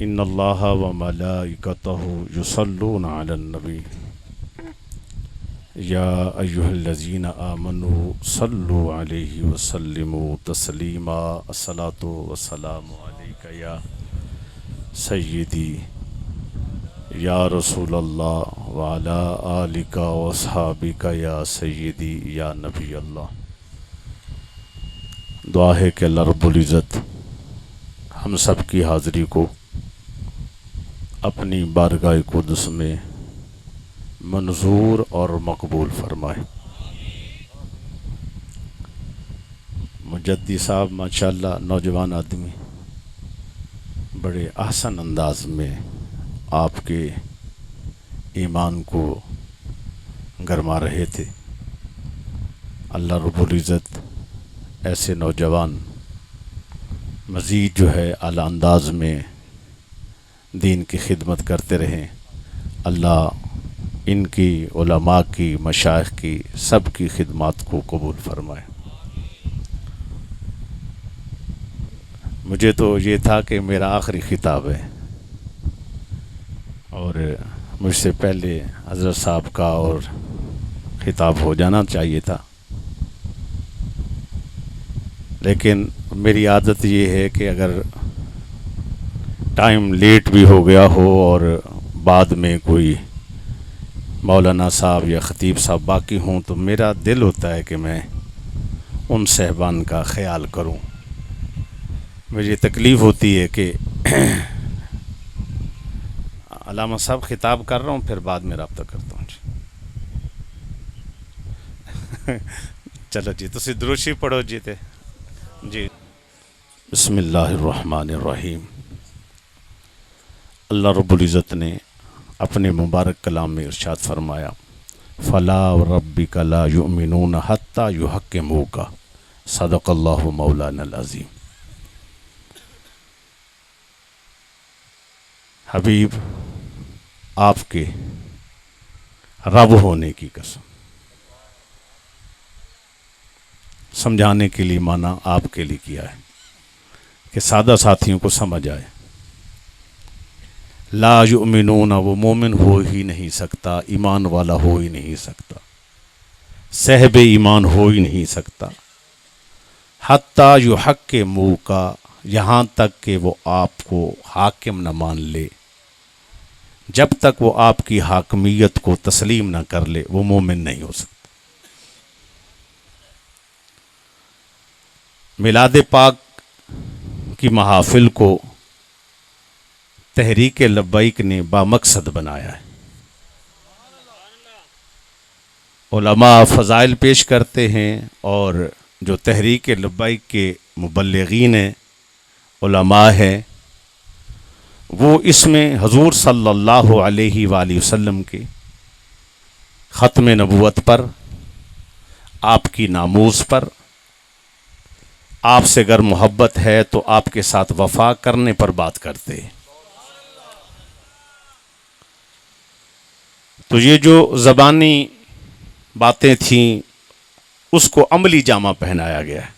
ان اللہ و ملائکتہ یصلون علی النبی یا ایہا الذین آمنوا صلوا علیہ وسلموا تسلیما الصلاۃ والسلام علیک یا سیدی یا رسول اللہ وعلی آلک واصحابک یا سیدی یا نبی اللہ۔ دعا ہے کہ اللہ رب العزت ہم سب کی حاضری کو اپنی بارگاہ قدس میں منظور اور مقبول فرمائے۔ مجدی صاحب ماشاءاللہ نوجوان آدمی بڑے احسن انداز میں آپ کے ایمان کو گرما رہے تھے۔ اللہ رب العزت ایسے نوجوان مزید جو ہے اعلیٰ انداز میں دین کی خدمت کرتے رہیں۔ اللہ ان کی علماء کی مشائخ کی سب کی خدمات کو قبول فرمائے۔ مجھے تو یہ تھا کہ میرا آخری خطاب ہے اور مجھ سے پہلے حضرت صاحب کا اور خطاب ہو جانا چاہیے تھا، لیکن میری عادت یہ ہے کہ اگر ٹائم لیٹ بھی ہو گیا ہو اور بعد میں کوئی مولانا صاحب یا خطیب صاحب باقی ہوں تو میرا دل ہوتا ہے کہ میں ان صاحبان کا خیال کروں۔ مجھے تکلیف ہوتی ہے کہ علامہ صاحب خطاب کر رہا ہوں پھر بعد میں رابطہ کرتا ہوں۔ چلو جی تسی دروشی پڑھو جی تے جی۔ بسم اللہ الرحمن الرحیم۔ اللہ رب العزت نے اپنے مبارک کلام میں ارشاد فرمایا فلا وربک لا یؤمنون حتی یحکموک صدق اللہ مولانا العظیم۔ حبیب آپ کے رب ہونے کی قسم، سمجھانے کے لیے معنی آپ کے لیے کیا ہے کہ سادہ ساتھیوں کو سمجھ آئے۔ لا یؤمنون، وہ مومن ہو ہی نہیں سکتا، ایمان والا ہو ہی نہیں سکتا، صاحب ایمان ہو ہی نہیں سکتا، حتی یحکموک، یہاں تک کہ وہ آپ کو حاکم نہ مان لے، جب تک وہ آپ کی حاکمیت کو تسلیم نہ کر لے وہ مومن نہیں ہو سکتا۔ میلاد پاک کی محافل کو تحریک لبیک نے بامقصد بنایا ہے۔ علماء فضائل پیش کرتے ہیں اور جو تحریک لبیک کے مبلغین ہیں، علماء ہیں، وہ اس میں حضور صلی اللہ علیہ وآلہ وسلم کے ختم نبوت پر، آپ کی ناموس پر، آپ سے اگر محبت ہے تو آپ کے ساتھ وفا کرنے پر بات کرتے ہیں۔ تو یہ جو زبانی باتیں تھیں اس کو عملی جامہ پہنایا گیا ہے،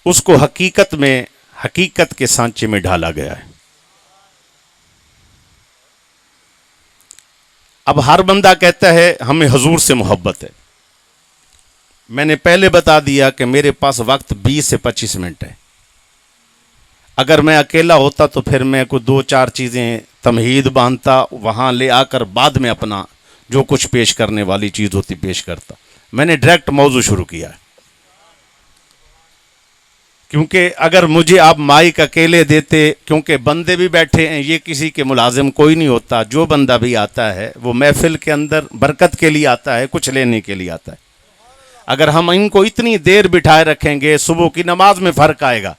اس کو حقیقت میں، حقیقت کے سانچے میں ڈھالا گیا ہے۔ اب ہر بندہ کہتا ہے ہمیں حضور سے محبت ہے۔ میں نے پہلے بتا دیا کہ میرے پاس وقت 20 سے 25 منٹ ہے۔ اگر میں اکیلا ہوتا تو پھر میں کوئی 2-4 چیزیں تمہید باندھتا، وہاں لے آ کر بعد میں اپنا جو کچھ پیش کرنے والی چیز ہوتی پیش کرتا۔ میں نے ڈائریکٹ موضوع شروع کیا ہے، کیونکہ اگر مجھے آپ مائک اکیلے دیتے، کیونکہ بندے بھی بیٹھے ہیں، یہ کسی کے ملازم کوئی نہیں ہوتا، جو بندہ بھی آتا ہے وہ محفل کے اندر برکت کے لیے آتا ہے، کچھ لینے کے لیے آتا ہے۔ اگر ہم ان کو اتنی دیر بٹھائے رکھیں گے صبح کی نماز میں فرق آئے گا،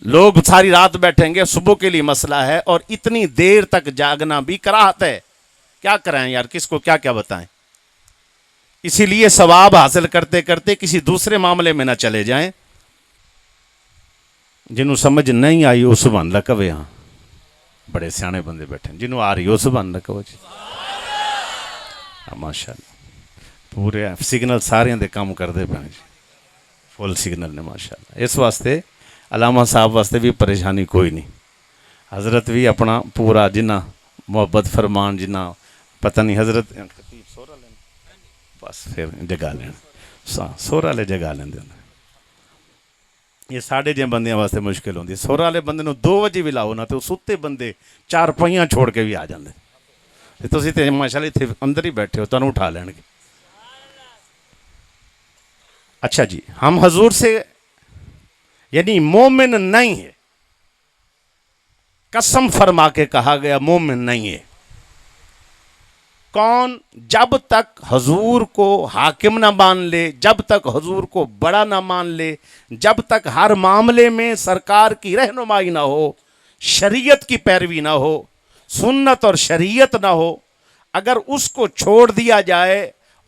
لوگ ساری رات بیٹھیں گے، صبح کے لیے مسئلہ ہے، اور اتنی دیر تک جاگنا بھی کراہت ہے۔ کیا کرائیں یار، کس کو کیا کیا بتائیں۔ اسی لیے ثواب حاصل کرتے کرتے کسی دوسرے معاملے میں نہ چلے جائیں۔ جنہوں سمجھ نہیں آئی وہ سبحان اللہ کہے، ہاں بڑے سیانے بندے بیٹھے ہیں، جنہوں آ رہی ہو سبحان اللہ کہو جی۔ ماشاء اللہ پورے سگنل سارے دے کام کردے پے جی، فل سگنل نے ماشاء اللہ۔ اس واسطے علامہ صاحب واسطے بھی پریشانی کوئی نہیں، حضرت بھی اپنا پورا جنہ محبت فرمان جنہ پتہ نہیں حضرت بس پھر جگہ لینا سورا والے جگہ لیندے یہ ساڑھے جے بندیاں واسطے مشکل ہوندی، سورا والے بندے نو 2 بجے بھی لاؤ نا تو ستے بندے 4 پہیاں چھوڑ کے بھی آ جاندے، تسی تے ماشاءاللہ اتنے اندر ہی بیٹھے ہو تانوں اٹھا لین گے۔ اچھا جی، ہم حضور سے یعنی مومن نہیں ہے، قسم فرما کے کہا گیا مومن نہیں ہے۔ کون؟ جب تک حضور کو حاکم نہ مان لے، جب تک حضور کو بڑا نہ مان لے، جب تک ہر معاملے میں سرکار کی رہنمائی نہ ہو، شریعت کی پیروی نہ ہو، سنت اور شریعت نہ ہو، اگر اس کو چھوڑ دیا جائے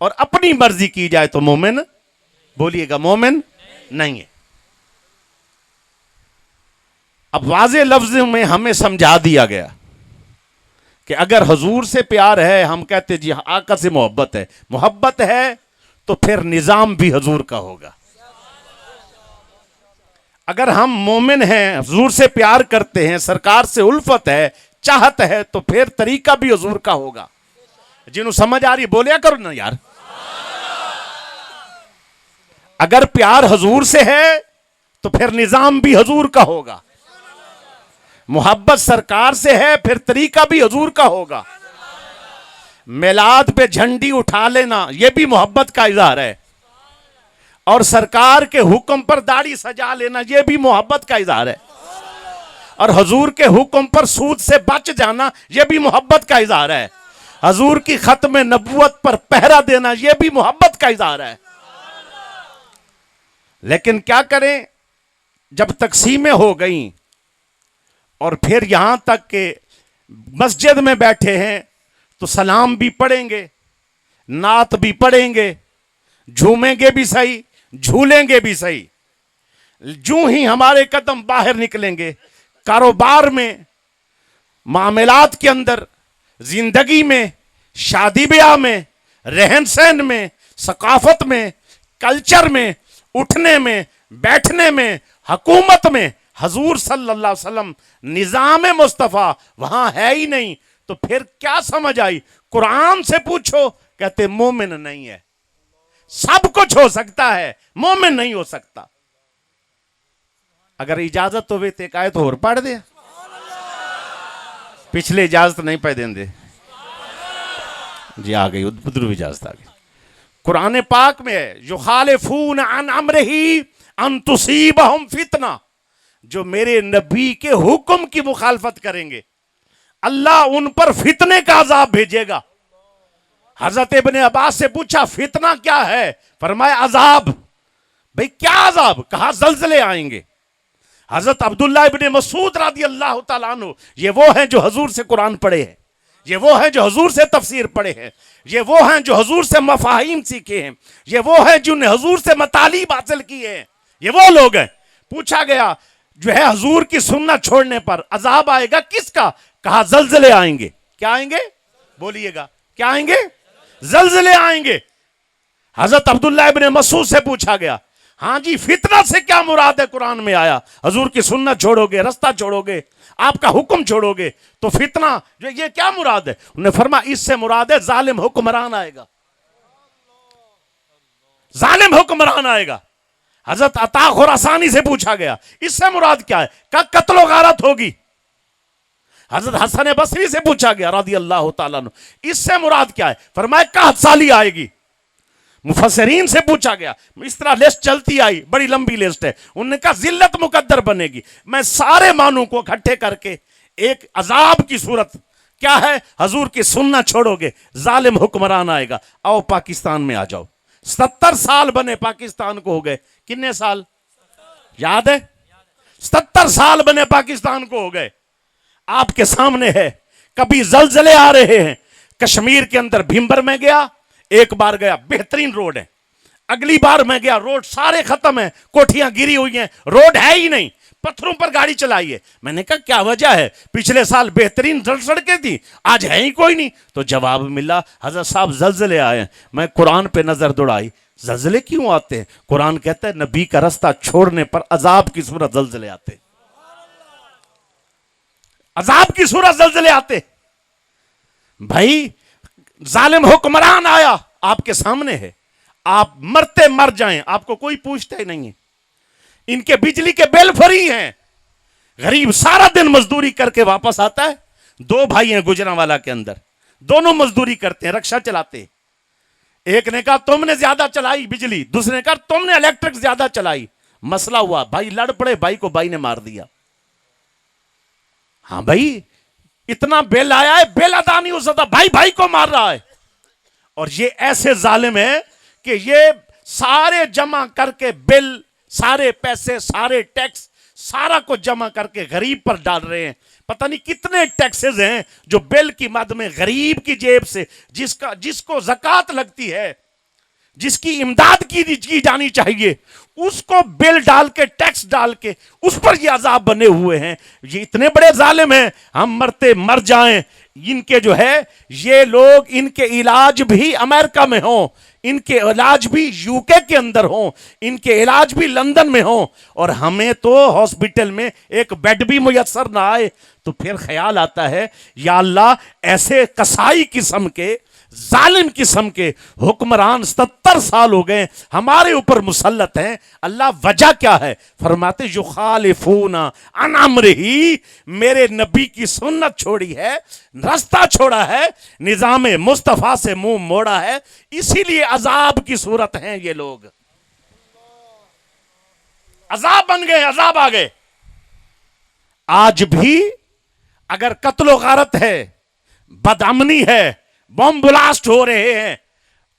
اور اپنی مرضی کی جائے تو مومن، بولیے گا مومن نہیں ہے۔ اب واضح لفظوں میں ہمیں سمجھا دیا گیا کہ اگر حضور سے پیار ہے، ہم کہتے جی آقا سے محبت ہے، محبت ہے تو پھر نظام بھی حضور کا ہوگا۔ اگر ہم مومن ہیں، حضور سے پیار کرتے ہیں، سرکار سے الفت ہے، چاہت ہے، تو پھر طریقہ بھی حضور کا ہوگا۔ جنہوں سمجھ آ رہی بولیا کرو نا یار۔ اگر پیار حضور سے ہے تو پھر نظام بھی حضور کا ہوگا، محبت سرکار سے ہے پھر طریقہ بھی حضور کا ہوگا۔ میلاد پہ جھنڈی اٹھا لینا یہ بھی محبت کا اظہار ہے، اور سرکار کے حکم پر داڑھی سجا لینا یہ بھی محبت کا اظہار ہے، اور حضور کے حکم پر سود سے بچ جانا یہ بھی محبت کا اظہار ہے، حضور کی ختم نبوت پر پہرا دینا یہ بھی محبت کا اظہار ہے۔ لیکن کیا کریں، جب تقسیمیں ہو گئیں اور پھر یہاں تک کہ مسجد میں بیٹھے ہیں تو سلام بھی پڑھیں گے، نعت بھی پڑھیں گے، جھومیں گے بھی صحیح، جھولیں گے بھی صحیح، جو ہی ہمارے قدم باہر نکلیں گے، کاروبار میں، معاملات کے اندر، زندگی میں، شادی بیاہ میں، رہن سہن میں، ثقافت میں، کلچر میں، اٹھنے میں، بیٹھنے میں، حکومت میں، حضور صلی اللہ علیہ وسلم نظام مصطفیٰ وہاں ہے ہی نہیں، تو پھر کیا سمجھ آئی؟ قرآن سے پوچھو کہتے مومن نہیں ہے۔ سب کچھ ہو سکتا ہے، مومن نہیں ہو سکتا۔ اگر اجازت ہوئے تو ایک آیت اور پڑھ دے، پچھلے اجازت نہیں پہ دیں دے جی، آ گئی ادھر بھی اجازت آ گئی۔ قرآن پاک میں ہے یخالفون عن امرہ ان تصیبہم فتنہ، جو میرے نبی کے حکم کی مخالفت کریں گے اللہ ان پر فتنے کا عذاب بھیجے گا۔ حضرت ابن عباس سے پوچھا فتنہ کیا ہے؟ فرمایا عذاب۔ بھئی کیا عذاب؟ کہا زلزلے آئیں گے۔ حضرت عبداللہ ابن مسعود رضی اللہ تعالیٰ عنہ یہ وہ ہیں جو حضور سے قرآن پڑھے ہیں، یہ وہ ہیں جو حضور سے تفسیر پڑھے ہیں، یہ وہ ہیں جو حضور سے مفاہیم سیکھے ہیں، یہ وہ ہیں جنہوں نے حضور سے مطالب حاصل کیے ہیں، یہ وہ لوگ ہیں۔ پوچھا گیا جو ہے حضور کی سنت چھوڑنے پر عذاب آئے گا کس کا؟ کہا زلزلے آئیں گے۔ کیا آئیں گے؟ بولیے گا کیا آئیں گے؟ زلزلے آئیں گے۔ حضرت عبداللہ ابن مسعود سے پوچھا گیا ہاں جی فتنہ سے کیا مراد ہے؟ قرآن میں آیا حضور کی سنت چھوڑو گے، رستہ چھوڑو گے، آپ کا حکم چھوڑو گے تو فتنہ جو یہ کیا مراد ہے؟ انہوں نے فرمایا اس سے مراد ہے ظالم حکمران آئے گا، ظالم حکمران آئے گا۔ حضرت عطا خراسانی سے پوچھا گیا اس سے مراد کیا ہے؟ کہ قتل و غارت ہوگی۔ حضرت حسن بصری سے پوچھا گیا رضی اللہ تعالیٰ عنہ اس سے مراد کیا ہے؟ فرمایا قحط سالی آئے گی۔ مفسرین سے پوچھا گیا، اس طرح لسٹ چلتی آئی، بڑی لمبی لسٹ ہے، انہوں نے کہا ذلت مقدر بنے گی۔ میں سارے معنوں کو اکٹھے کر کے ایک عذاب کی صورت کیا ہے؟ حضور کی سنت چھوڑو گے، ظالم حکمران آئے گا۔ آؤ پاکستان میں آ جاؤ، 70 سال بنے پاکستان کو ہو گئے، کتنے سال یاد ہے؟ 70 سال بنے پاکستان کو ہو گئے۔ آپ کے سامنے ہے کبھی زلزلے آ رہے ہیں، کشمیر کے اندر بھیمبر میں گیا، ایک بار گیا، بہترین روڈ ہے، اگلی بار میں گیا روڈ سارے ختم ہیں، کوٹھیاں گری ہوئی ہیں، روڈ ہے ہی نہیں، پتھروں پر گاڑی چلائی ہے۔ میں نے کہا کیا وجہ ہے؟ پچھلے سال بہترین سڑکیں تھی، آج ہے ہی کوئی نہیں۔ تو جواب ملا حضرت صاحب زلزلے آئے ہیں۔ میں قرآن پہ نظر دوڑائی، زلزلے کیوں آتے ہیں؟ قرآن کہتا ہے نبی کا رستہ چھوڑنے پر عذاب کی صورت زلزلے آتے، عذاب کی صورت زلزلے آتے۔ بھائی ظالم حکمران آیا آپ کے سامنے ہے، آپ مرتے مر جائیں آپ کو کوئی پوچھتا ہی نہیں ہے، ان کے بجلی کے بل فری ہیں، غریب سارا دن مزدوری کر کے واپس آتا ہے۔ دو بھائی ہیں گجرانوالا کے اندر، دونوں مزدوری کرتے ہیں، رکشہ چلاتے ہیں۔ ایک نے کہا تم نے زیادہ چلائی بجلی، دوسرے نے کہا تم نے الیکٹرک زیادہ چلائی، مسئلہ ہوا، بھائی لڑ پڑے، بھائی کو بھائی نے مار دیا۔ ہاں بھائی اتنا بل آیا ہے، بل ادا نہیں ہو سکتا، بھائی بھائی کو مار رہا ہے۔ اور یہ ایسے ظالم ہے کہ یہ سارے جمع کر کے بل، سارے پیسے، سارے ٹیکس، سارا کو جمع کر کے غریب پر ڈال رہے ہیں۔ پتہ نہیں کتنے ٹیکسز ہیں جو بل کی مد میں غریب کی جیب سے، جس کو زکوٰۃ لگتی ہے، جس کی امداد کی جانی چاہیے، اس کو بل ڈال کے، ٹیکس ڈال کے اس پر یہ عذاب بنے ہوئے ہیں۔ یہ اتنے بڑے ظالم ہیں، ہم مرتے مر جائیں۔ ان کے جو ہے یہ لوگ، ان کے علاج بھی امریکہ میں ہوں، ان کے علاج بھی یو کے اندر ہوں، ان کے علاج بھی لندن میں ہوں، اور ہمیں تو ہاسپٹل میں ایک بیڈ بھی میسر نہ آئے، تو پھر خیال آتا ہے یا اللہ ایسے قصائی قسم کے، ظالم قسم کے حکمران 77 سال ہو گئے ہمارے اوپر مسلط ہیں، اللہ وجہ کیا ہے؟ فرماتے یخالفون عن امرہ، میرے نبی کی سنت چھوڑی ہے، رستہ چھوڑا ہے، نظام مصطفیٰ سے منہ موڑا ہے، اسی لیے عذاب کی صورت ہیں یہ لوگ، عذاب بن گئے، عذاب آ گئے۔ آج بھی اگر قتل و غارت ہے، بدامنی ہے، بم بلاسٹ ہو رہے ہیں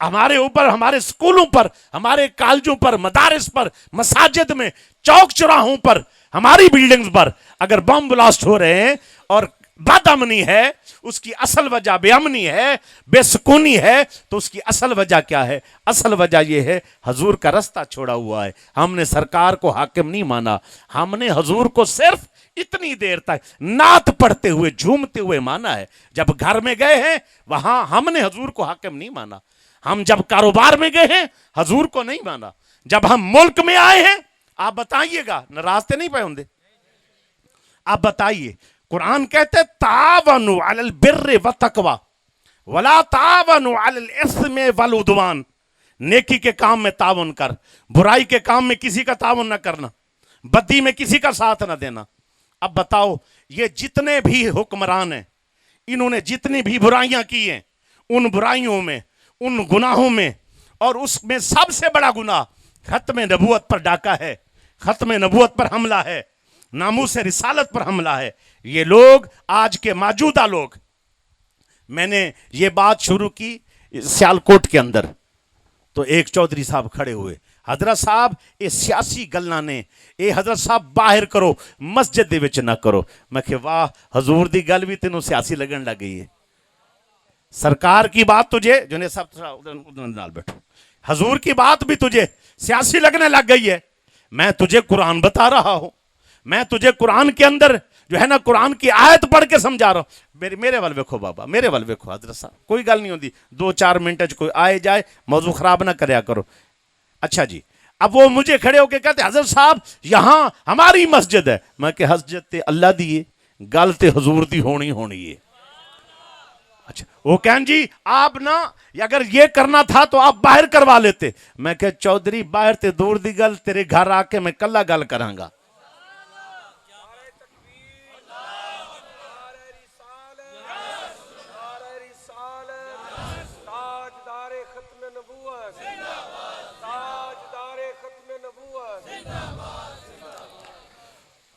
ہمارے اوپر، ہمارے سکولوں پر، ہمارے کالجوں پر، مدارس پر، مساجد میں، چوک چوراہوں پر، ہماری بلڈنگز پر اگر بم بلاسٹ ہو رہے ہیں اور بد امنی ہے، اس کی اصل وجہ بے امنی ہے، بے سکونی ہے، تو اس کی اصل وجہ کیا ہے؟ اصل وجہ یہ ہے حضور کا رستہ چھوڑا ہوا ہے، ہم نے سرکار کو حاکم نہیں مانا، ہم نے حضور کو صرف اتنی دیر تک نعت پڑھتے ہوئے، جھومتے ہوئے مانا ہے۔ جب گھر میں گئے ہیں وہاں ہم نے حضور کو حاکم نہیں مانا، ہم جب کاروبار میں گئے ہیں حضور کو نہیں مانا، جب ہم ملک میں آئے ہیں، آپ بتائیے گا ناراض تے نہیں پہ ہوں دے؟ آپ بتائیے، قرآن کہتے تعاونوا علی البر والتقوی ولا تعاونوا علی الاثم والعدوان، نیکی کے کام میں تعاون کر، برائی کے کام میں کسی کا تعاون نہ کرنا، بدی میں کسی کا ساتھ نہ دینا۔ اب بتاؤ یہ جتنے بھی حکمران ہیں، انہوں نے جتنی بھی برائیاں کی ہیں، ان برائیوں میں، ان گناہوں میں، اور اس میں سب سے بڑا گناہ ختم نبوت پر ڈاکہ ہے، ختم نبوت پر حملہ ہے، ناموس رسالت پر حملہ ہے۔ یہ لوگ آج کے موجودہ لوگ، میں نے یہ بات شروع کی سیالکوٹ کے اندر، تو ایک چودھری صاحب کھڑے ہوئے، حضرت صاحب یہ سیاسی گلاں نے، اے حضرت صاحب باہر کرو، مسجد دے وچ نہ کرو۔ میں کہ واہ حضور دی گل بھی تینوں سیاسی لگن لگ گئی ہے، سرکار کی بات تجھے، جنہیں صاحب نال بیٹھو، حضور کی بات بھی تجھے سیاسی لگنے لگ گئی ہے۔ میں تجھے قرآن بتا رہا ہوں، میں تجھے قرآن کے اندر جو ہے نا قرآن کی آیت پڑھ کے سمجھا رہا ہوں۔ میرے وال ویکھو بابا، میرے وال ویکھو حضرت صاحب، کوئی گل نہیں ہوندی، 2-4 منٹ کوئی آئے جائے، موضوع خراب نہ کریا کرو۔ اچھا جی، اب وہ مجھے کھڑے ہو کے کہتے حضرت صاحب یہاں ہماری مسجد ہے۔ میں کہ مسجد تے اللہ دیئے، گل تے حضور دی ہونی ہے۔ اچھا وہ کہیں جی آپ نا اگر یہ کرنا تھا تو آپ باہر کروا لیتے۔ میں کہ چودھری باہر تے دور دی گل، تیرے گھر آ کے میں کلا گل کراں گا۔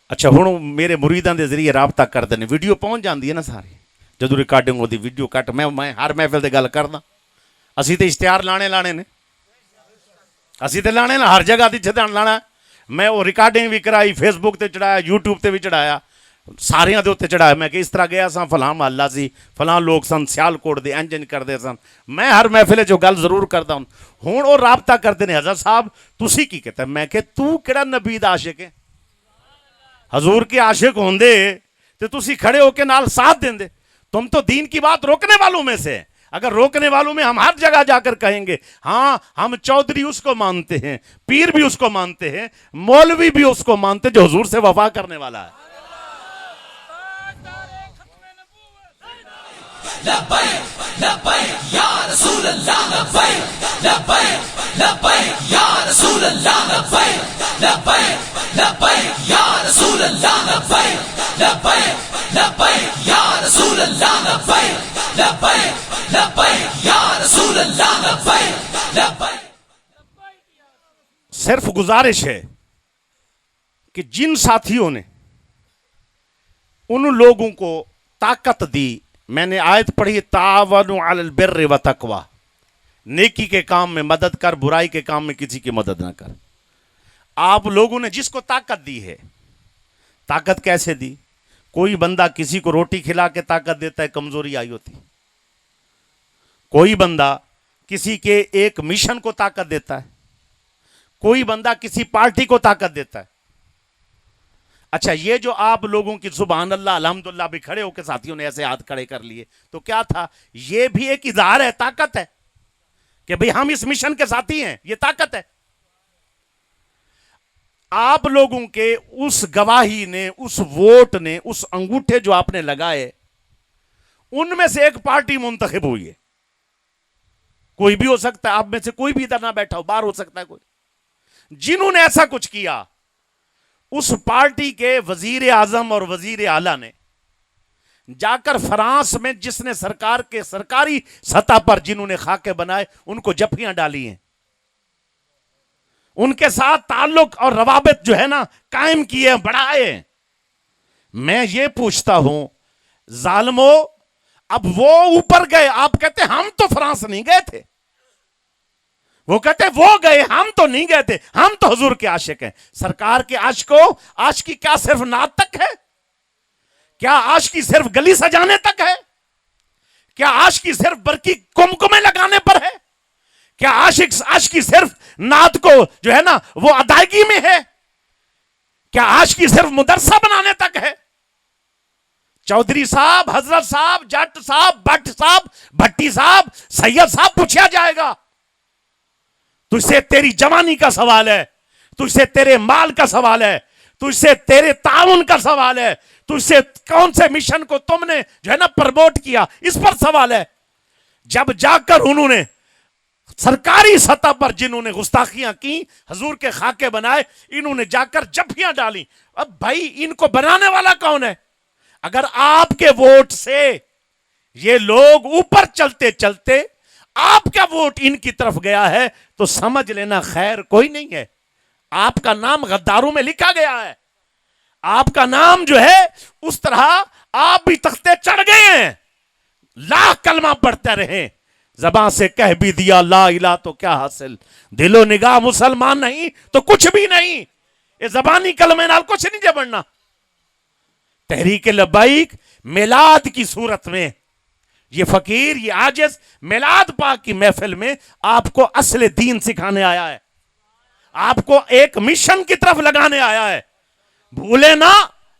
اچھا ہوں میرے مریداں دے ذریعے رابطہ کرتے ہیں، ویڈیو پہنچ جاندی ہے نا ساری، جدو ریکارڈنگ ہوتی ویڈیو کٹ، میں ہر محفل دے گل کردا، اسی تے اشتہار لانے نے، اسی تے لانے نا، ہر جگہ تے چھتے لانا۔ میں وہ ریکارڈنگ بھی کرائی، فیس بک تے چڑھایا، یوٹیوب تے بھی چڑھایا، ساریاں دے اتنے چڑھایا۔ میں کہ اس طرح گیا سا فلاں محلہ سی، فلاں لوگ سن سیالکوٹ دے انجن کردے سن، میں ہر محفل جو گل ضرور کردا ہوں۔ ہوں وہ رابطہ کرتے ہیں حضرت صاحب تسی کی کہتے ہیں؟ میں کہ تو کیڑا نبی دا عاشق ہے؟ حضور کے عاشق ہوندے تو تسی کھڑے ہو کے نال ساتھ دیں دے، تم تو دین کی بات روکنے والوں میں سے، اگر روکنے والوں میں ہم ہر جگہ جا کر کہیں گے ہاں ہم چودھری اس کو مانتے ہیں، پیر بھی اس کو مانتے ہیں، مولوی بھی اس کو مانتے جو حضور سے وفا کرنے والا ہے. لبیک لبیک یا رسول اللہ، لبیک لبیک لبیک یا رسول اللہ، لبیک لبیک لبیک یا رسول اللہ، لبیک لبیک لبیک یا رسول اللہ، لبیک لبیک لبیک یا رسول اللہ، لبیک لبیک. صرف گزارش ہے کہ جن ساتھیوں نے ان لوگوں کو طاقت دی، میں نے آیت پڑھی تعاونوا علی البر والتقوی، نیکی کے کام میں مدد کر، برائی کے کام میں کسی کی مدد نہ کر. آپ لوگوں نے جس کو طاقت دی ہے، طاقت کیسے دی؟ کوئی بندہ کسی کو روٹی کھلا کے طاقت دیتا ہے، کمزوری آئی ہوتی. کوئی بندہ کسی کے ایک مشن کو طاقت دیتا ہے، کوئی بندہ کسی پارٹی کو طاقت دیتا ہے. اچھا یہ جو آپ لوگوں کی سبحان اللہ الحمدللہ بھی کھڑے ہو کے ساتھیوں نے ایسے ہاتھ کھڑے کر لیے، تو کیا تھا؟ یہ بھی ایک اظہار ہے، طاقت ہے کہ بھئی ہم اس مشن کے ساتھی ہیں، یہ طاقت ہے. آپ لوگوں کے اس گواہی نے، اس ووٹ نے، اس انگوٹھے جو آپ نے لگائے، ان میں سے ایک پارٹی منتخب ہوئی ہے. کوئی بھی ہو سکتا ہے، آپ میں سے کوئی بھی ادھر نہ بیٹھا ہو، باہر ہو سکتا ہے کوئی. جنہوں نے ایسا کچھ کیا، اس پارٹی کے وزیر اعظم اور وزیر اعلیٰ نے جا کر فرانس میں جس نے سرکار کے سرکاری سطح پر جنہوں نے خاکے بنائے ان کو جفیاں ڈالی ہیں، ان کے ساتھ تعلق اور روابط جو ہے نا قائم کیے ہیں، بڑھائے ہیں. میں یہ پوچھتا ہوں ظالمو، اب وہ اوپر گئے، آپ کہتے ہم تو فرانس نہیں گئے تھے، وہ کہتے وہ گئے، ہم تو نہیں گئے تھے، ہم تو حضور کے عاشق ہیں. سرکار کے عاشقوں، عاشقی کیا صرف نعت تک ہے؟ کیا عاشقی صرف گلی سجانے تک ہے؟ کیا عاشقی صرف برقی کمکمے لگانے پر ہے؟ کیا عاشقی صرف نعت کو جو ہے نا وہ ادائیگی میں ہے؟ کیا عاشقی صرف مدرسہ بنانے تک ہے؟ چودھری صاحب، حضرت صاحب، جٹ صاحب، بٹ صاحب، بھٹی صاحب، سید صاحب پوچھا جائے گا. تجھ سے تیری جوانی کا سوال ہے، تجھ سے تیرے مال کا سوال ہے، تجھ سے تیرے تعاون کا سوال ہے، تجھ سے کون سے مشن کو تم نے جو ہے نا پروموٹ کیا، اس پر سوال ہے. جب جا کر انہوں نے سرکاری سطح پر جنہوں نے گستاخیاں کی، حضور کے خاکے بنائے، انہوں نے جا کر جفیاں ڈالی. اب بھائی ان کو بنانے والا کون ہے؟ اگر آپ کے ووٹ سے یہ لوگ اوپر چلتے چلتے آپ کا ووٹ ان کی طرف گیا ہے تو سمجھ لینا خیر کوئی نہیں ہے. آپ کا نام غداروں میں لکھا گیا ہے، آپ کا نام جو ہے اس طرح آپ بھی تختے چڑھ گئے ہیں. لاکھ کلمہ پڑھتے رہے، زبان سے کہہ بھی دیا لا الہ تو کیا حاصل، دل و نگاہ مسلمان نہیں تو کچھ بھی نہیں. یہ زبانی کلمے نال کچھ نہیں جے بڑھنا. تحریک لبیک میلاد کی صورت میں یہ فقیر، یہ عاجز میلاد پاک کی محفل میں آپ کو اصل دین سکھانے آیا ہے، آپ کو ایک مشن کی طرف لگانے آیا ہے. بھولے نا،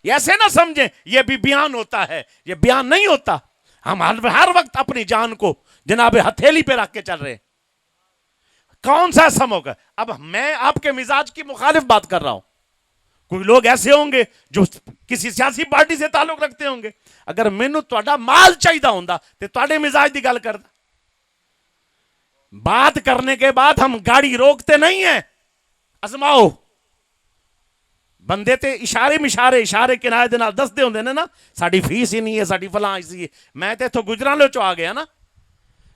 ایسے نہ سمجھیں یہ بھی بیان ہوتا ہے، یہ بیان نہیں ہوتا. ہم ہر وقت اپنی جان کو جناب ہتھیلی پہ رکھ کے چل رہے ہیں. کون سا ایسا موقع؟ اب میں آپ کے مزاج کی مخالف بات کر رہا ہوں. کوئی لوگ ایسے ہوں گے جو کسی سیاسی پارٹی سے تعلق رکھتے ہوں گے، اگر مینوں تہاڈا مال چاہیدہ ہوندا تے تہاڈے مزاج دی گل کردا. بات کرنے کے بعد ہم گاڑی روکتے نہیں ہیں. ازماؤ بندے تے اشارے کنائے دے نال دس دے ہوندے نے نا، ساڈی فیس ہی نہیں ہے، ساڈی فلاں اسی ہے. میں تے اتھوں گجرالے چوں آ گیا نا،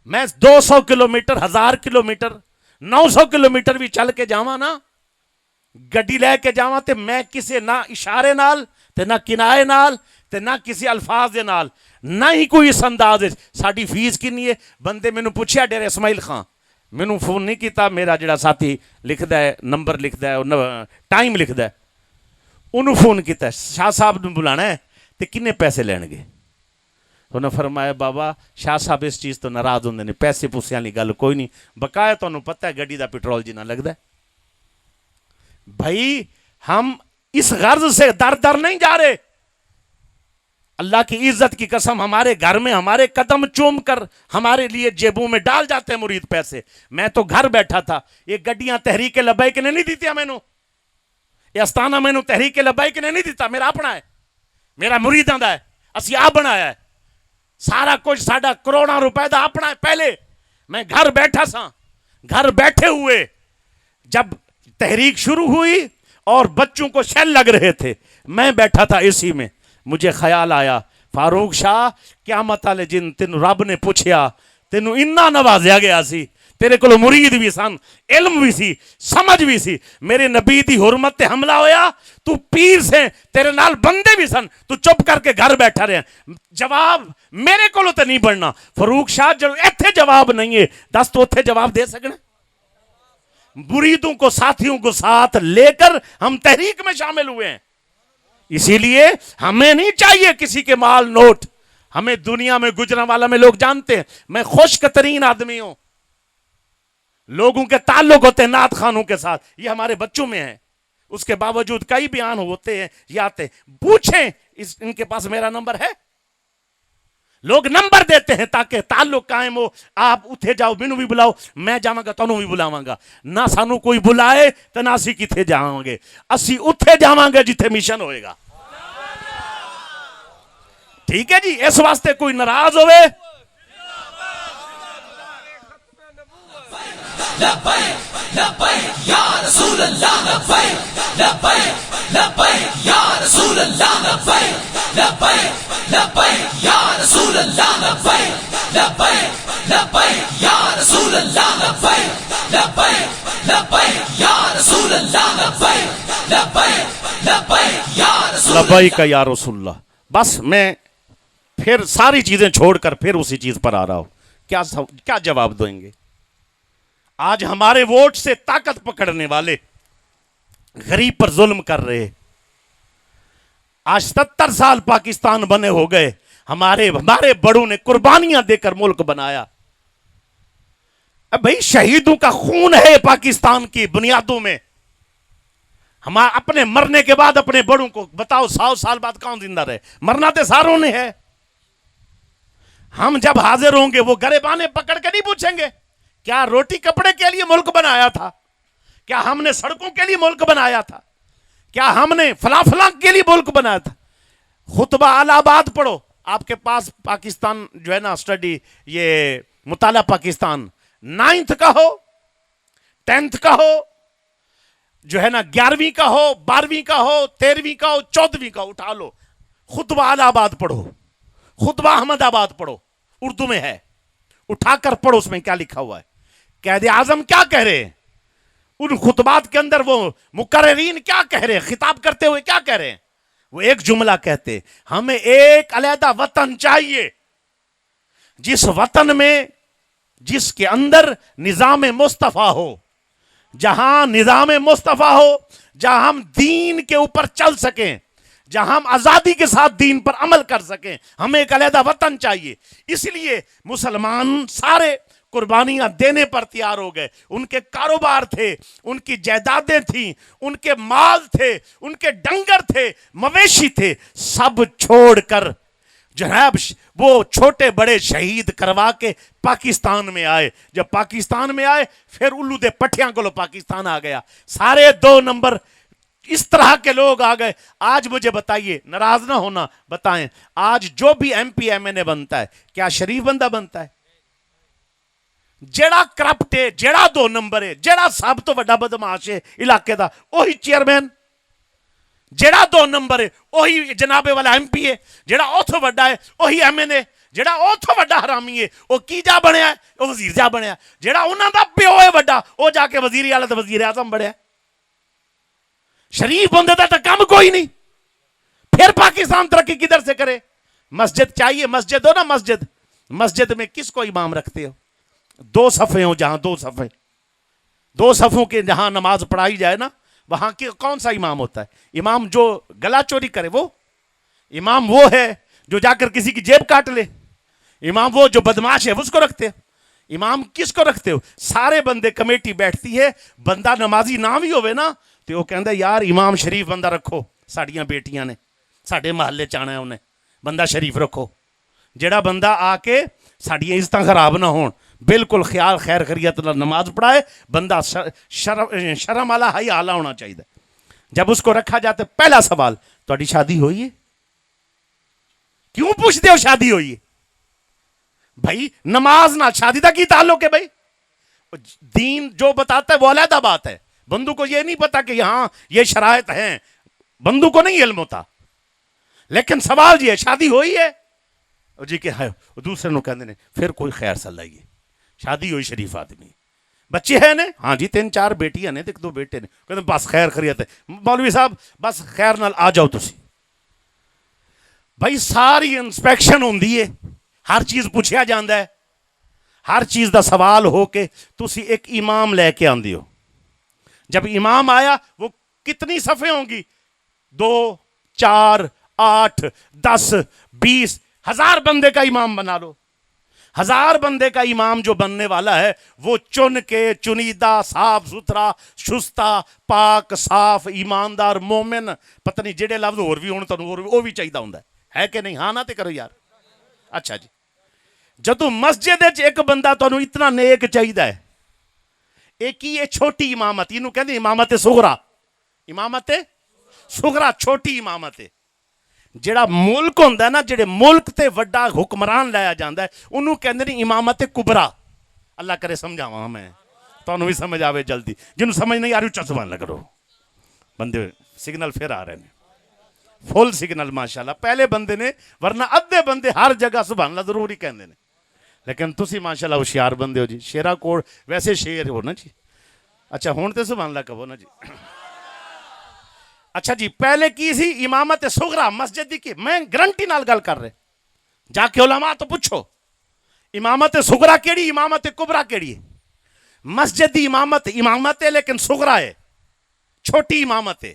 میں 200 کلومیٹر، 1000 کلومیٹر، 900 کلومیٹر بھی چل کے جاواں نا، گڈی لے کے جاواں تے میں کسی نہ اشارے نال تے نہ کنائے نال تے نہ کسی الفاظ دے نال، نہ ہی کوئی اس انداز ساڈی فیس کنی ہے. بندے مینوں پوچھیا ڈیرے اسماعیل خان، مینوں فون نہیں کیتا، میرا جڑا ساتھی لکھدا ہے نمبر لکھدا ہے ٹائم لکھدا ہے، انہوں فون کیتا، شاہ صاحب نے بلانا ہے تے کنے پیسے لین گے؟ انہوں نے فرمایا بابا شاہ صاحب اس چیز تو ناراض ہوندے نے، پیسے پوسے والی گل کوئی نہیں، بقایا تانوں پتہ ہے گڈی دا پیٹرول جنہ لگدا ہے. بھائی ہم اس غرض سے در در نہیں جا رہے اللہ کی عزت کی قسم ہمارے گھر میں ہمارے قدم چوم کر ہمارے لیے جیبوں میں ڈال جاتے ہیں مرید پیسے. میں تو گھر بیٹھا تھا, یہ گڈیاں تحریک لبیک نے نہیں دیتی مینو, یہ استانہ مینو تحریک لبیک نے نہیں دیتا, میرا اپنا ہے, میرا مریداں دا ہے, اسی آپ بنایا ہے, سارا کچھ ساڈا کروڑاں روپے دا اپنا ہے. پہلے میں گھر بیٹھا سا, گھر بیٹھے ہوئے جب تحریک شروع ہوئی اور بچوں کو شیل لگ رہے تھے, میں بیٹھا تھا اے سی میں, مجھے خیال آیا فاروق شاہ قیامت والے دن تینوں رب نے پوچھیا تینوں اتنا نوازیا گیا سی, تیرے کو مرید بھی سن, علم بھی سی, سمجھ بھی سی, میرے نبی دی حرمت تے حملہ ہویا, تو پیر سے تیرے نال بندے بھی سن, تو چپ کر کے گھر بیٹھا رہے. جواب میرے کو تے نہیں بڑھنا. فاروق شاہ جو ایتھے جواب نہیں ہے, دس تو اتھے جواب دے سکنے. مریدوں کو ساتھیوں کو ساتھ لے کر ہم تحریک میں شامل ہوئے ہیں. اسی لیے ہمیں نہیں چاہیے کسی کے مال نوٹ. ہمیں دنیا میں گجرا والا میں لوگ جانتے ہیں میں خشک ترین آدمی ہوں, لوگوں کے تعلق ہوتے ہیں نعت خانوں کے ساتھ, یہ ہمارے بچوں میں ہے. اس کے باوجود کئی بیان ہوتے ہیں یا آتے ہیں, پوچھیں ان کے پاس میرا نمبر ہے. لوگ نمبر دیتے ہیں تاکہ تعلق قائم ہو. آپ اتھے جاؤ مینوں بھی بلاؤ, میں جاواں گا تانوں بھی بلاواں گا, نہ سانو کوئی بلائے تے نہ اسی کتھے جاواں گے, اسی اتھے جاواں گے جتھے مشن ہوئے گا. ٹھیک ہے جی, اس واسطے کوئی ناراض ہوئے لبیک لبیک یا رسول اللہ, لبیک لبیک لبیک یا رسول اللہ, لبیک لبیک لبیک یا رسول اللہ, لبیک لبیک لبیک یا رسول اللہ, لبیک لبیک لبیک یا رسول اللہ, لبیک لبیک لبیک یا رسول اللہ. لبیک یا رسول اللہ. بس میں پھر ساری چیزیں چھوڑ کر پھر اسی چیز پر آ رہا ہوں. کیا جواب دیں گے؟ آج ہمارے ووٹ سے طاقت پکڑنے والے غریب پر ظلم کر رہے. آج 70 سال پاکستان بنے ہو گئے, ہمارے بڑوں نے قربانیاں دے کر ملک بنایا. اب بھائی شہیدوں کا خون ہے پاکستان کی بنیادوں میں. ہم اپنے مرنے کے بعد اپنے بڑوں کو بتاؤ 100 سال بعد کون زندہ رہے؟ مرنا تو ساروں نے ہے. ہم جب حاضر ہوں گے وہ گریبانے پکڑ کے نہیں پوچھیں گے کیا روٹی کپڑے کے لیے ملک بنایا تھا, کیا ہم نے سڑکوں کے لیے ملک بنایا تھا, کیا ہم نے فلاں فلاں کے لیے ملک بنایا تھا. خطبہ آل آباد پڑھو, آپ کے پاس پاکستان جو ہے نا اسٹڈی یہ مطالعہ پاکستان 9th کا ہو 10th کا ہو جو ہے نا 11ویں کا ہو 12ویں کا ہو 13ویں کا ہو 14ویں کا, اٹھا لو خطبہ آل آباد پڑھو, خطبہ احمد آباد پڑھو, اردو میں ہے, اٹھا کر پڑھو اس میں کیا لکھا ہوا ہے. قائد اعظم کیا کہہ رہے ہیں ان خطبات کے اندر, وہ مقررین کیا کہہ رہے ہیں خطاب کرتے ہوئے کیا کہہ رہے ہیں. وہ ایک جملہ کہتے ہمیں ایک علیحدہ وطن چاہیے جس وطن میں جس کے اندر نظام مصطفیٰ ہو, جہاں نظام مصطفیٰ ہو, جہاں ہم دین کے اوپر چل سکیں, جہاں ہم آزادی کے ساتھ دین پر عمل کر سکیں. ہمیں ایک علیحدہ وطن چاہیے. اس لیے مسلمان سارے قربانیاں دینے پر تیار ہو گئے. ان کے کاروبار تھے, ان کی جائیدادیں تھیں, ان کے مال تھے, ان کے ڈنگر تھے, مویشی تھے, سب چھوڑ کر جناب وہ چھوٹے بڑے شہید کروا کے پاکستان میں آئے. جب پاکستان میں آئے پھر الو دے پٹھیاں کو پاکستان آ گیا. سارے 2 نمبر اس طرح کے لوگ آ گئے. آج مجھے بتائیے, ناراض نہ ہونا, بتائیں آج جو بھی ایم پی ایم این اے بنتا ہے کیا شریف بندہ بنتا ہے؟ جیڑا کرپٹ ہے, جیڑا 2 نمبر ہے, جیڑا سب تو بڑا بدماش ہے علاقے دا وہی چیئرمین, جیڑا 2 نمبر ہے وہی جناب والا ایم پی ہے, جیڑا اوتھوں بڑا ہے وہی ایم این اے, جیڑا اوتھوں بڑا حرامی ہے وہ کی جا بنیا ہے, وہ وزیر جا بنیا, جیڑا انہاں دا پیو ہے بڑا وہ جا کے وزیر اعلیٰ تے وزیر اعظم بنیا. شریف بندے دا تو کم کوئی نہیں, پھر پاکستان ترقی کدھر سے کرے؟ مسجد چاہیے, مسجد ہو نا مسجد, مسجد میں کس کو امام رکھتے ہو؟ 2 صفیں ہوں, جہاں 2 صفیں, 2 صفوں کے جہاں نماز پڑھائی جائے نا وہاں کی کون سا امام ہوتا ہے؟ امام جو گلا چوری کرے وہ امام وہ ہے جو جا کر کسی کی جیب کاٹ لے, امام وہ جو بدماش ہے اس کو رکھتے ہو. امام کس کو رکھتے ہو؟ سارے بندے کمیٹی بیٹھتی ہے, بندہ نمازی نہ بھی ہوئے نا تو وہ کہندا یار امام شریف بندہ رکھو, ساڑیاں بیٹیاں نے ساڑے محلے چانا ہے انہیں, بندہ شریف رکھو، جڑا بندہ آ کے ساڈیاں عزتاں خراب نہ ہون، بالکل خیال خیر خیریت نال نماز پڑھائے، بندہ شرم والا حیا والا ہونا چاہیے۔ جب اس کو رکھا جاتا ہے، پہلا سوال، تہاڈی شادی ہوئی ہے؟ کیوں پوچھتے ہو شادی ہوئی ہے؟ بھائی نماز نہ شادی کا کی تعلق ہے؟ بھائی دین جو بتاتا ہے وہ علیحدہ بات ہے، بندو کو یہ نہیں پتا کہ یہاں یہ شرائط ہیں، بندو کو نہیں علم ہوتا، لیکن سوال یہ ہے شادی ہوئی ہے جی کہ ہے، دوسرے نو کہندے نے پھر کوئی خیر سلائی ہے، شادی ہوئی شریف آدمی، بچے ہیں نے؟ ہاں جی 3-4 بیٹیاں نے، 2 بیٹے نے، کہندے بس خیر خیریت ہے، مولوی صاحب بس خیر نال آ جاؤ تسی۔ بھائی ساری انسپیکشن ہوندی ہے، ہر چیز پوچھیا جاندا ہے، ہر چیز دا سوال ہو کے تسی ایک امام لے کے آندے ہو، جب امام آیا وہ کتنی صفیں ہوں گی؟ 2 4 8 10 20 1000 بندے کا امام بنا لو، 1000 بندے کا امام جو بننے والا ہے وہ چن کے چنیدہ، صاف ستھرا، شستہ، پاک، صاف، ایماندار، مومن، پتہ نہیں جڑے لفظ اور بھی ہونے تو وہ بھی چاہیے ہوں ہے کہ نہیں؟ ہاں نہ تے کرو یار۔ اچھا جی، جدو مسجد ایک بندہ تو اتنا نیک چاہیے ہے، ایک ہی چھوٹی امامت، یہ کہتے امامت صغرا، امامت صغرا چھوٹی امامت ہے، جڑا ملک ہوندہ ہے نا، جڑے ملک تے وڈا حکمران لایا جاندہ ہے انہوں کہندے ہیں امامت کبرا۔ اللہ کرے سمجھاواں میں تو انہوں بھی سمجھ آوے جلدی، جنہوں سمجھ نہیں آ رہی اچھا سبحان اللہ کرو۔ بندے سگنل پھر آ رہے ہیں، فل سگنل ماشاءاللہ، پہلے بندے نے، ورنہ ادھے بندے ہر جگہ سبحان اللہ ضروری کہندے نے، لیکن تسی ماشاءاللہ ہوشیار بندے ہو جی، شیرہ کوڑ ویسے شیر ہو نا جی، اچھا ہون تے سبحان اللہ کہو نا جی۔ اچھا جی، پہلے کی سی امامت صغرا مسجد کی، میں گرنٹی نال گل کر رہے، جا کے علماء تو پوچھو امامت صغرا کیڑی، امامت کبرا کیڑی ہے؟ مسجد دی امامت ہے لیکن صغرا ہے، چھوٹی امامت ہے۔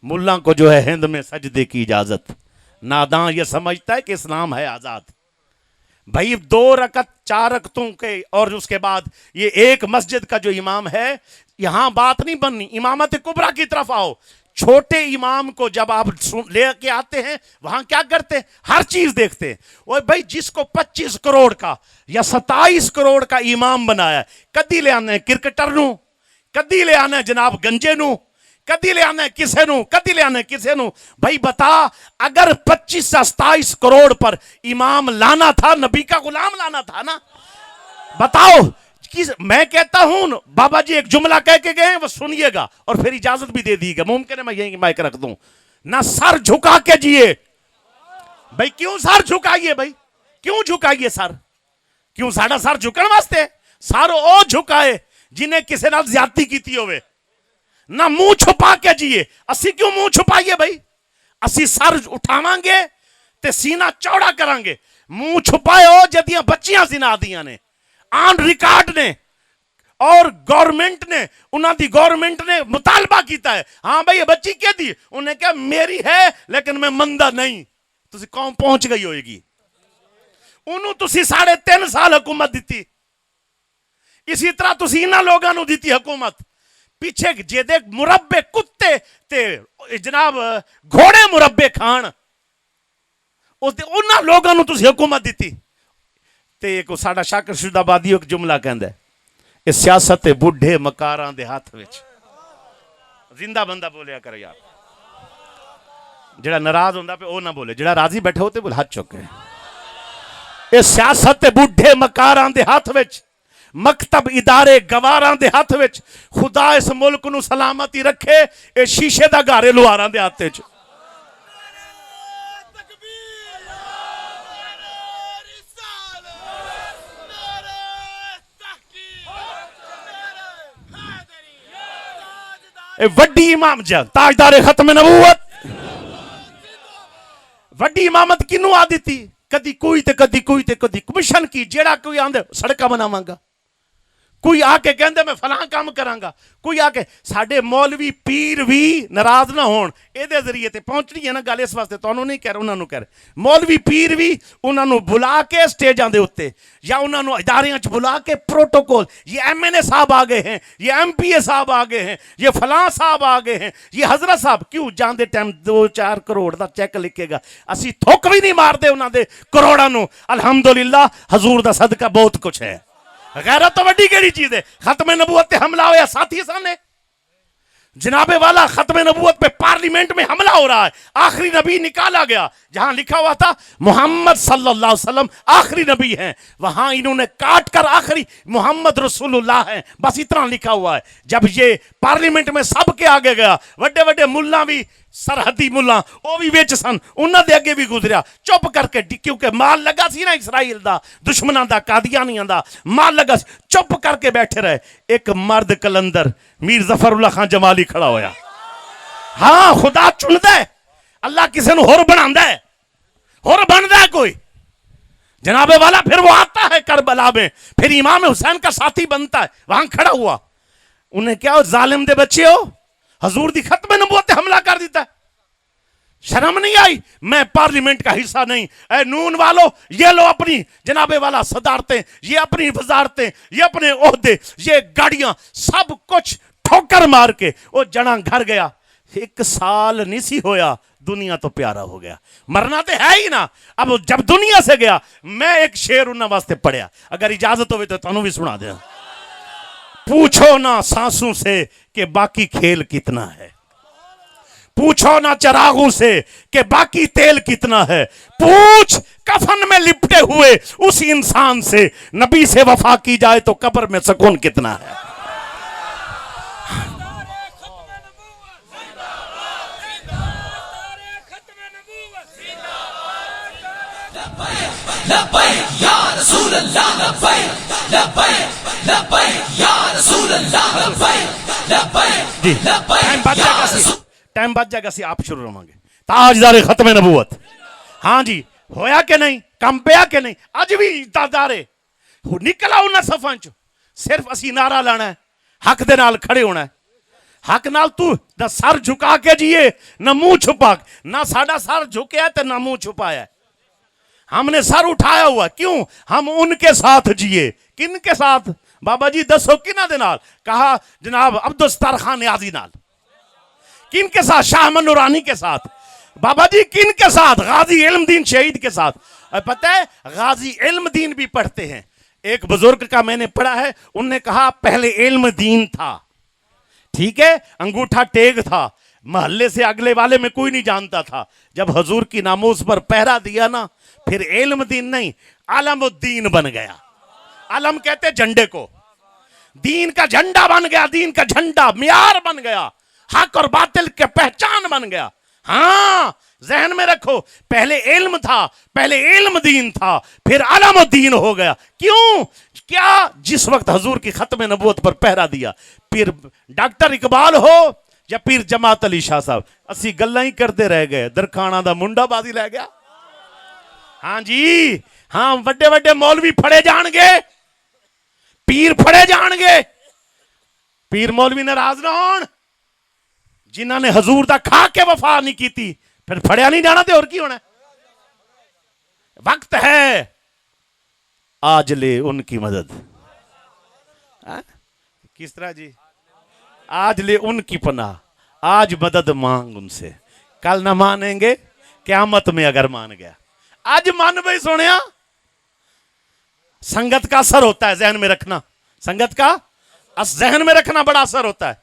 ملہ کو جو ہے ہند میں سجدے کی اجازت، ناداں یہ سمجھتا ہے کہ اسلام ہے آزاد۔ بھائی 2 رکعت 4 رکعتوں کے اور اس کے بعد یہ ایک مسجد کا جو امام ہے، یہاں بات نہیں بننی، امامت کبرا کی طرف آؤ۔ چھوٹے امام کو جب آپ لے کے آتے ہیں وہاں کیا کرتے ہیں؟ ہر چیز دیکھتے ہیں۔ اور بھائی جس کو 25 کروڑ کا یا 27 کروڑ کا امام بنایا ہے، کدی لے آنا ہے کرکٹر نو، کدی لے آنا ہے جناب گنجے نو، کدی لے آنا ہے کسے نو، کدی لے آنا ہے کسے نو۔ بھائی بتا، اگر 25 سے 27 کروڑ پر امام لانا تھا، نبی کا غلام لانا تھا نا، بتاؤ۔ میں کہتا ہوں بابا جی ایک جملہ کہہ کے گئے ہیں، وہ سنیے گا اور پھر اجازت بھی دے دی گا، ممکن ہے میں یہیں مائک رکھ دوں، نہ سر جھکا کے جیے۔ بھائی کیوں سر جھکائیے؟ بھائی کیوں جھکائیے سر؟ کیوں ساڑا سر جھکن واسطے؟ سر او جھکائے جنہیں کسے نال زیادتی کیتی ہوئے، نہ منہ چھپا کے جیے۔ اسی کیوں منہ چھپائیے؟ بھائی اسی سر اٹھاواں گے تے سینہ چوڑا کران گے، منہ چھپائے ہو جدیاں بچیاں زنا دیاں نے، آن ریکارڈ نے، اور گورنمنٹ نے، انہاں دی گورنمنٹ نے مطالبہ کیتا ہے، ہاں بھائی یہ بچی کیا دی؟ انہیں کہا میری ہے لیکن میں مندہ نہیں۔ تسی قوم پہنچ گئی ہوئے گی، انہوں تسی 3.5 سال حکومت دیتی، اسی طرح تسی انہاں لوگاں نو دیتی حکومت، پیچھے جے دے مربے کتے تے جناب گھوڑے مربے کھان، انہاں لوگاں نو تسی حکومت دیتی۔ تے ایک ساڑا شاکر رشید آبادی ایک جملہ کہندا ہے، اس سیاست بڈھے مکاراں دے ہاتھ وچ، زندہ بندہ بولیا کرے یار، جڑا ناراض ہوندا پہ او نہ بولے، جڑا راضی بیٹھے ہوتے بول ہاتھ چکے۔ اس سیاست بڈھے مکاراں دے ہاتھ وچ، مکتب ادارے گواراں دے ہاتھ وچ، خدا اس ملک نو سلامتی رکھے، اے شیشے دا گارے لواراں دے ہاتھ وچ۔ وڈی امام جان تاجدار ختم نبوت، وڈی امامت کنوں آ دیتی؟ کدی کوئی تے کدی کوئی تے کدی کمیشن کی، جیڑا کوئی آندے سڑکہ بناواں گا، کوئی آ کے کہندے میں فلاں کام کرانگا, کوئی آ کے ساڈے مولوی پیر بھی ناراض نہ ہون اے دے ذریعے تے پہنچنی ہے نا گل, اس واسطے تانوں نہیں کہہ رہا, انہاں نوں کہہ رہے. مولوی پیر بھی انہاں نوں بلا کے سٹیجاں دے اوتے یا انہاں نوں اداریاں چ بلا کے پروٹوکول, یہ ایم این اے صاحب آ گئے ہیں, یہ ایم پی اے صاحب آ گئے ہیں, یہ فلاں صاحب آ گئے ہیں, یہ حضرت صاحب, کیوں جان دے ٹائم 2-4 کروڑ دا چیک لکھے گا, اسی تھوک بھی نہیں مار دے انہاں دے کروڑاں نوں. الحمدللہ حضور دا صدقہ بہت کچھ ہے. غیرت تو وڈی کیڑی چیز ہے. ختم نبوت پہ حملہ ہویا ساتھی سامنے جناب والا, ختم نبوت پہ پارلیمنٹ میں حملہ ہو رہا ہے, آخری نبی نکالا گیا, جہاں لکھا ہوا تھا محمد صلی اللہ علیہ وسلم آخری نبی ہیں, وہاں انہوں نے کاٹ کر آخری محمد رسول اللہ ہیں, بس اتنا لکھا ہوا ہے. جب یہ پارلیمنٹ میں سب کے آگے گیا, وڈے وڈے ملا بھی, سرحدی ملا وہ بھی وچ سن, انہاں دے اگے بھی گزریا چپ کر کے, کیونکہ مال لگا سی نا اسرائیل دا, دشمناں دا, قادیانیاں دا مال لگا سی, چپ کر کے بیٹھے رہے. ایک مرد کلندر میر ظفر اللہ خان جمالی کھڑا ہویا. ہاں خدا چندا ہے, اللہ کسے نو ہور بناندا ہے, ہور بندا ہے کوئی جناب والا. پھر وہ آتا ہے کربلا میں, پھر امام حسین کا ساتھی بنتا ہے, وہاں کھڑا ہوا. انہیں کیا ظالم دے بچے ہو, حضور دی ختم نبوت تے حملہ کر دیتا ہے, شرم نہیں آئی؟ میں پارلیمنٹ کا حصہ نہیں. اے نون والو, یہ لو اپنی جناب والا صدارتیں, یہ اپنی وزارتیں, یہ اپنے عہدے, یہ گاڑیاں, سب کچھ ٹھوکر مار کے وہ جنا گھر گیا. 1 سال نہیں سی ہویا, دنیا تو پیارا ہو گیا. مرنا تو ہے ہی نا. اب جب دنیا سے گیا, میں ایک شعر انہاں واسطے پڑھیا, اگر اجازت ہوئے تو تانوں بھی سنا دیا. پوچھو نہ سانسوں سے کہ باقی کھیل کتنا ہے, پوچھو نہ چراغوں سے کہ باقی تیل کتنا ہے, پوچھ کفن میں لپٹے ہوئے اس انسان سے, نبی سے وفا کی جائے تو قبر میں سکون کتنا ہے. لبیک یا رسول اللہ, لبیک لبیک لبیک یا رسول اللہ, لبیک لبیک جی ٹائم بچ جائے گا سی, ٹائم بچ جائے گا سی, آپ شروع رہوں گے. تاجدار ختم نبوت, ہاں جی ہویا کہ نہیں, کم پیا کہ نہیں, اج بھی تاجدارے نکلا انہاں صفاں چ, صرف اسی نعرہ لانا ہے, حق دے نال کھڑے ہونا ہے. حق نال تو نہ سر جھکا کے جیے نہ منہ چھپا, نہ ساڈا سر جھکیا تے نہ منہ چھپایا ہے. ہم نے سر اٹھایا ہوا, کیوں؟ ہم ان کے ساتھ جیے. کن کے ساتھ بابا جی دسو, کنہ دے نال؟ کہا جناب عبدالستار خان نیازی نال. کن کے ساتھ؟ شاہ احمد نورانی کے ساتھ. بابا جی کن کے ساتھ؟ غازی علم دین شہید کے ساتھ. پتہ ہے غازی علم دین بھی پڑھتے ہیں. ایک بزرگ کا میں نے پڑھا ہے, انہوں نے کہا پہلے علم دین تھا, ٹھیک ہے, انگوٹھا ٹیگ تھا, محلے سے اگلے والے میں کوئی نہیں جانتا تھا. جب حضور کی ناموس پر پہرا دیا نا, پھر علم دین نہیں علم الدین بن گیا. علم کہتے جھنڈے کو, دین کا جھنڈا بن گیا, دین کا جھنڈا معیار بن گیا, حق اور باطل کے پہچان بن گیا. ہاں ذہن میں رکھو, پہلے علم تھا, پہلے علم دین تھا, پھر علم الدین ہو گیا. کیوں؟ کیا؟ جس وقت حضور کی ختم نبوت پر پہرا دیا. پھر ڈاکٹر اقبال ہو یا پھر جماعت علی شاہ صاحب, اسی گلاں ہی کرتے رہ گئے, درخانہ دا منڈا بازی لے گیا. ہاں جی ہاں, وڈے وڈے مولوی پھڑے جان گے, پیر پھڑے جان گے, پیر مولوی ناراض نہ ہون, جنہاں نے حضور دا کھا کے وفا نہیں کیتی, پھر پھڑیا نہیں جانا تے اور کی ہونا ہے. وقت ہے آج لے ان کی مدد. کس طرح جی؟ آج لے ان کی پناہ, آج مدد مانگ ان سے, کل نہ مانیں گے, قیامت میں اگر مان گیا. آج مان بھائی سونیا, سنگت کا اثر ہوتا ہے, ذہن میں رکھنا, سنگت کا ذہن میں رکھنا بڑا اثر ہوتا ہے.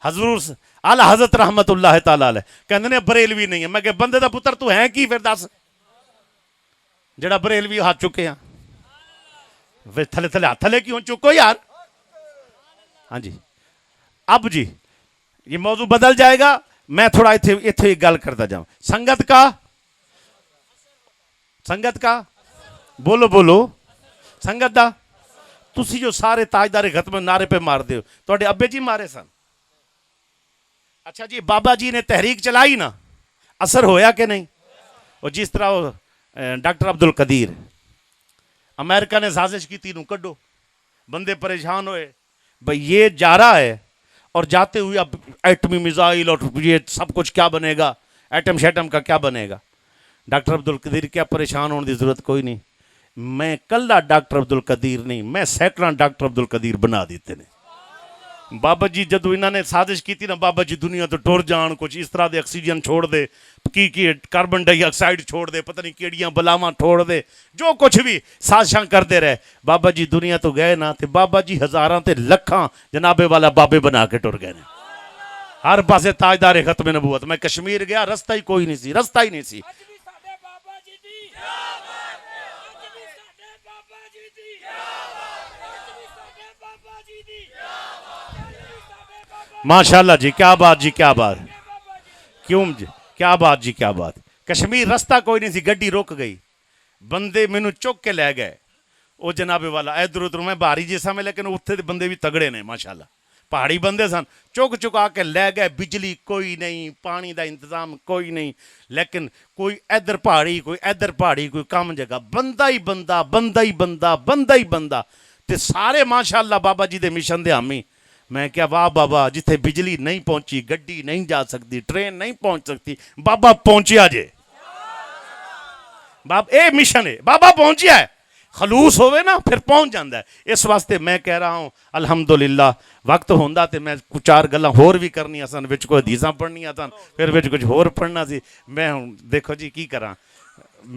حضور اعلی حضرت رحمت اللہ تعالی علیہ کہندے نے بریلوی نہیں ہے. میں کہ بندے دا پتر تو ہے کی پھر دس, جڑا بریلوی ہاتھ چکے ہیں, پھر تھلے تھلے ہاتھ تھلے کیوں چکو یار. ہاں جی اب جی یہ موضوع بدل جائے گا, میں تھوڑا ایتھے ایک گل کرتا جاؤں. سنگت کا بولو بولو, سنگت دا تسی جو سارے تاجدار ختم نعرے پہ مار دے ہو, تواڈے ابے جی مارے سن. اچھا جی بابا جی نے تحریک چلائی نا, اثر ہویا کہ نہیں؟ اور جس طرح ڈاکٹر عبد القدیر, امریکہ نے سازش کی, تینوں کڈو, بندے پریشان ہوئے, بھئی یہ جا رہا ہے اور جاتے ہوئے اب ایٹمی میزائل اور یہ سب کچھ کیا بنے گا، ایٹم شیٹم کا کیا بنے گا. ڈاکٹر عبدالقدیر کیا پریشان ہونے کی ضرورت کوئی نہیں. میں کلا ڈاکٹر عبدالقدیر نہیں، میں سینکڑا ڈاکٹر عبدالقدیر بنا دیتے نے. بابا جی جدو انہوں نے سازش کی تھی نا، بابا جی دنیا تو ٹر جان، کچھ اس طرح دے آکسیجن چھوڑ دے، کی کاربن ڈائی آکسائڈ چھوڑ دے، پتہ نہیں کیڑیاں بلاواں چھوڑ دے، جو کچھ بھی سازشاں کرتے رہے. بابا جی دنیا تو گئے نا، تے بابا جی ہزاراں تے لکھاں جنابے والا بابے بنا کے ٹر گئے نے. ہر پاسے تاجدار ختم نبوت. میں کشمیر گیا، رستہ ہی کوئی نہیں سی، رستہ ہی نہیں سی. ماشاءاللہ جی، کیا بات جی، کیا بات، کیوں جی، کیا بات جی، کیا بات. کشمیر رستہ کوئی نہیں سی، گڈی رک گئی، بندے مینوں چک کے لے گئے. وہ جناب والا ادھر ادھر میں بھاری جیسا میں، لیکن اتنے بندے بھی تگڑے نے ماشاءاللہ، پہاڑی بندے سن. چک چکا کے لے گئے. بجلی کوئی نہیں، پانی دا انتظام کوئی نہیں، لیکن کوئی ادھر پہاڑی، کوئی ادھر پہاڑی، کوئی کم جگہ، بندہ ہی بندہ، بندہ ہی بندہ، بندہ ہی بندہ. تے سارے ماشاءاللہ بابا جی دے مشن دے حامی. میں کیا واہ بابا، جتھے بجلی نہیں پہنچی، گڈی نہیں جا سکتی، ٹرین نہیں پہنچ سکتی، بابا پہنچیا جے. اے مشن ہے، بابا پہنچیا ہے. خلوص ہوئے نا پھر پہنچ جاندہ ہے. اس واسطے میں کہہ رہا ہوں الحمدللہ وقت ہوندہ تے میں کچھ چار گلاں ہور بھی کرنی آسان، وچ کوئی حدیثاں پڑھنی آسان، پھر وچ کچھ ہور پڑھنا سی. میں دیکھو جی کی کراں،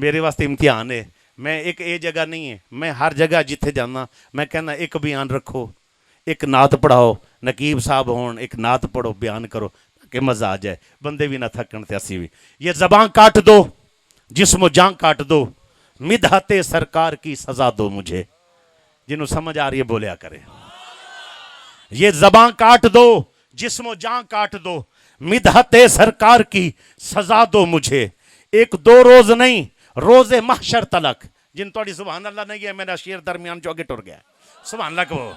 میرے واسطے امتحان ہے. میں ایک اے جگہ نہیں ہے، میں ہر جگہ جتھے جانا میں کہنا ایک بیان رکھو، ایک نعت پڑھاؤ، نقیب صاحب ہون ایک نعت پڑھو، بیان کرو کہ مزہ آ جائے، بندے بھی نہ تھکن تے اسی بھی. یہ زبان کاٹ دو، جسم و جان کاٹ دو، مدحت سرکار کی سزا دو مجھے. جنہوں سمجھ آ رہی ہے بولیا کرے. یہ زبان کاٹ دو، جسم و جان کاٹ دو، مدحت سرکار کی سزا دو مجھے. ایک دو روز نہیں، روز محشر تلک. جن توڑی سبحان اللہ نہیں ہے، میرا شیر درمیان جو آگے ٹر گیا. سبحان اللہ کو.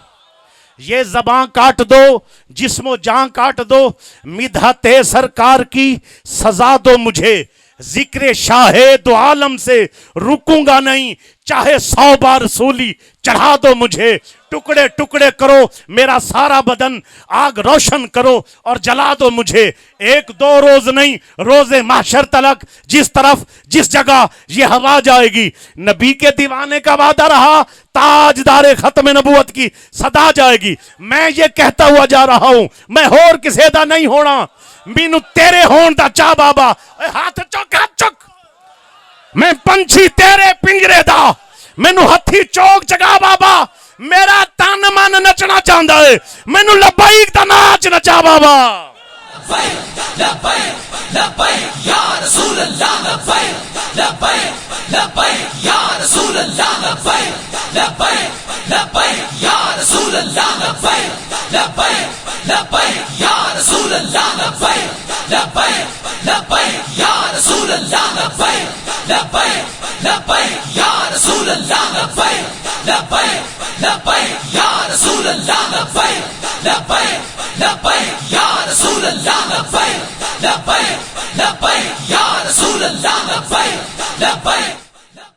یہ زبان کاٹ دو، جسم و جان کاٹ دو، مدحت سرکار کی سزا دو مجھے. ذکر شاہ دو عالم سے رکوں گا نہیں، چاہے 100 بار سولی چڑھا دو مجھے. ٹکڑے ٹکڑے کرو میرا سارا بدن، آگ روشن کرو اور جلا دو مجھے. ایک دو روز نہیں، روز محشر تلک، جس طرف جس جگہ یہ ہوا جائے گی، نبی کے دیوانے کا وعدہ رہا، تاجدار ختم نبوت کی صدا جائے گی. میں یہ کہتا ہوا جا رہا ہوں، میں ہور کسے دا نہیں ہونا، مینو تیرے ہون دا چاہ بابا. ہاتھ چک، ہاتھ چک. میں پنچھی تیرے پنجرے دا، مینو ہتھی چوک جگا بابا. میرا تن من نچنا چاہتا ہے، مینو لبیک دا ناچ نچا بابا. لبیک لبیک لبیک یا رسول اللہ، لبیک لبیک لبیک یا رسول اللہ، لبیک لبیک لبیک یا رسول اللہ، لبیک لبیک لبیک یا رسول اللہ، لبیک لبیک لبیک یا رسول اللہ، لبیک لبیک لبیک یا رسول اللہ، لبیک لبیک لبیک یا رسول اللہ، لبیک لبیک لبیک یا رسول اللہ، لبیک لبیک لبیک یا رسول اللہ، لبیک لبیک